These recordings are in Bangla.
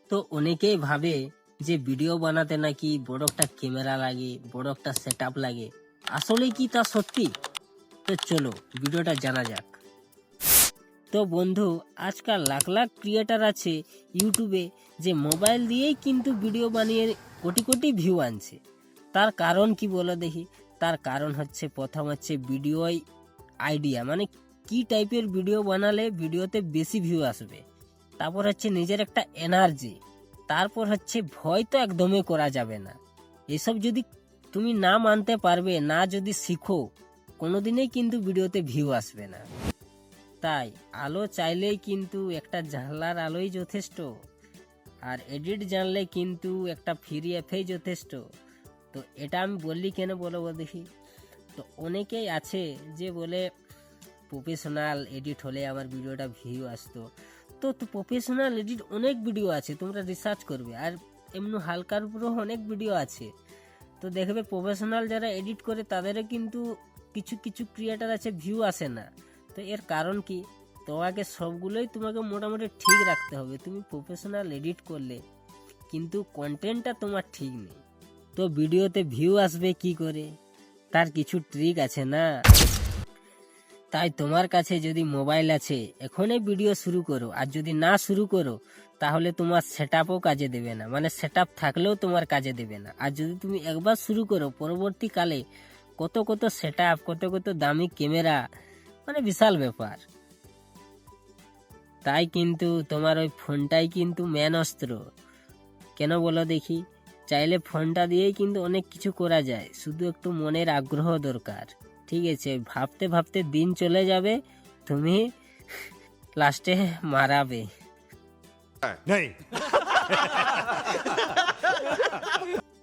তো অনেকেই ভাবে যে ভিডিও বানাতে নাকি বড় একটা ক্যামেরা লাগে, বড় একটা সেটআপ লাগে। আসলে কি তা সত্যি? তো চলো ভিডিওটা জানা যাক। তো বন্ধু, আজকাল লাখ লাখ ক্রিয়েটার আছে ইউটিউবে যে মোবাইল দিয়েই কিন্তু ভিডিও বানিয়ে কোটি কোটি ভিউ আনছে। তার কারণ কি বলো দেখি? তার কারণ হচ্ছে, প্রথম হচ্ছে ভিডিও আইডিয়া, মানে কি টাইপের ভিডিও বানালে ভিডিওতে বেশি ভিউ আসবে। তারপর হচ্ছে নিজের একটা এনার্জি। তারপর হচ্ছে ভয় তো একদমই করা যাবে না। এসব যদি তুমি না মানতে পারবে, না যদি শিখো, কোনোদিনই কিন্তু ভিডিওতে ভিউ আসবে না। তাই আলো চাইলেই কিন্তু একটা জানলার আলোই যথেষ্ট, আর এডিট জানলে কিন্তু একটা ফ্রি অ্যাপেই যথেষ্ট। তো এটা আমি বললি কেন বলো দেখি? তো অনেকেই আছে যে বলে প্রফেশনাল এডিট হলে আমার ভিডিওটা ভিউ আসতো। তো প্রফেশনাল এডিট অনেক ভিডিও আছে, তোমরা রিসার্চ করবে, আর এমনি হালকার উপরেও অনেক ভিডিও আছে। তো দেখবে প্রফেশনাল যারা এডিট করে তাদেরও কিন্তু কিছু কিছু ক্রিয়েটার আছে ভিউ আসে না। তো এর কারণ কি? তোমাকে সবগুলোই তোমাকে মোটামুটি ঠিক রাখতে হবে। তুমি প্রফেশনাল এডিট করলে কিন্তু কন্টেন্টটা তোমার ঠিক নেই, তো ভিডিওতে ভিউ আসবে কি করে? তার কিছু ট্রিক আছে না? তাই তোমার কাছে যদি মোবাইল আছে, এখনই ভিডিও শুরু করো। আর যদি না শুরু করো, তাহলে তোমার সেটআপও কাজে দেবে না, মানে সেটআপ থাকলেও তোমার কাজে দেবে না। আর যদি তুমি একবার শুরু করো, পরবর্তীকালে কত কত সেটআপ, কত কত দামি ক্যামেরা, মানে বিশাল ব্যাপার। তাই কিন্তু তোমার ওই ফোনটাই কিন্তু মেন অস্ত্র। কেন বলো দেখি? চাইলে ফোনটা দিয়েই কিন্তু অনেক কিছু করা যায়, শুধু একটু মনের আগ্রহ দরকার। ঠিক আছে, ভাবতে ভাবতে দিন চলে যাবে, তুমি লাস্টে মারাবে।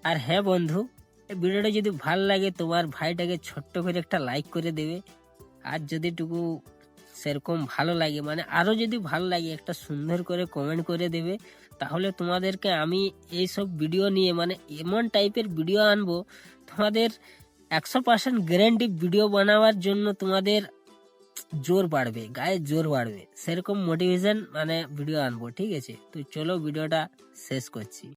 আর হ্যাঁ বন্ধু, এই ভিডিওটা যদি ভালো লাগে, তোমার ভাইটাকে ছোট্ট করে একটা লাইক করে দেবে। আর যদি টুকু সেরকম ভালো লাগে, মানে আরো যদি ভালো লাগে, একটা সুন্দর করে কমেন্ট করে দেবে। তাহলে তোমাদেরকে আমি এই সব ভিডিও নিয়ে, মানে এমন টাইপের ভিডিও আনবো, তোমাদের 100% গ্যারান্টি ভিডিও বানাবার জন্য তোমাদের জোর বাড়বে, গায়ে জোর বাড়বে, সেরকম মোটিভেশন মানে ভিডিও আনবো। ঠিক আছে, তো চলো ভিডিওটা শেষ করছি।